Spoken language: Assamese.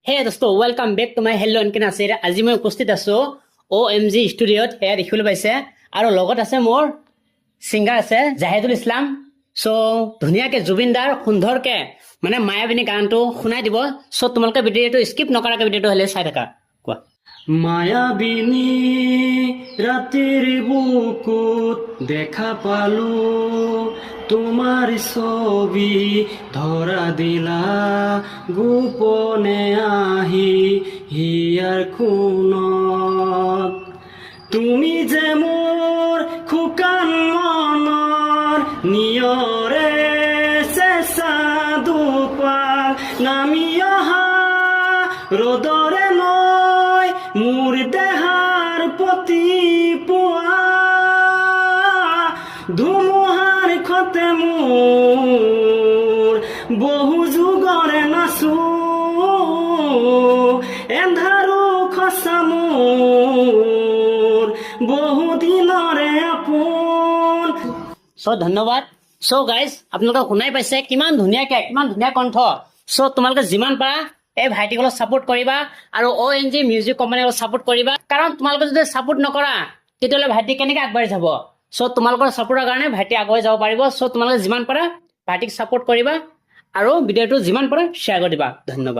হে দোস্ত welcome back to my hello' N K Nasir. আজি মই উপস্থিত আছো OMG ষ্টুডিঅ'ত। সেয়া দেখিবলৈ পাইছে আৰু লগত আছে মোৰ ছিংগাৰ আছে জাহিদুল ইছলাম। চ' ধুনীয়াকে জুবিন দাৰ সুন্দৰকে মানে মায়াবিনী গানটো শুনাই দিব। চ' তোমালোকে ভিডিঅ'টো স্কিপ নকৰাকে ভিডিঅ'টো হ'লে চাই থাকা। কোৱা মায়াবিনী ৰাতিৰ বুকুত দেখা পালো তোমাৰ ছবি ধৰা দিলা গোপনে আহি হিয়াৰ খুনত তুমি যে মোৰ শুকান মনৰ নিয়ৰে চেঁচা দুপাল নামি অহা ৰ'দৰে নৈ মোৰ দেহাৰ প্ৰতি পোৱা ধুমুহাৰ খতে মোৰ বহু যুগৰে নাচো এন্ধাৰো খচা মোৰ বহু দিনৰে আপোন। চ' ধন্যবাদ। চ' গাইজ আপোনালোকে শুনাই পাইছে কিমান ধুনীয়া কণ্ঠ। চ' তোমালোকে যিমান পাৰা এই ভাইটিক ছাপোৰ্ট কৰিবা আৰু OMG মিউজিক কোম্পানীক ছাপোৰ্ট কৰিবা, কাৰণ তোমালোকে যদি ছাপোৰ্ট নকৰা তেতিয়াহ'লে ভাইটি কেনেকৈ আগবাঢ়ি যাব। চ' তোমালোকৰ ছাপোৰ্টৰ কাৰণে ভাইটি আগুৱাই যাব পাৰিব। চ' তোমালোকে যিমান পাৰা ভাইটিক ছাপোৰ্ট কৰিবা আৰু ভিডিঅ'টো যিমান পাৰা শ্বেয়াৰ কৰি দিবা। ধন্যবাদ।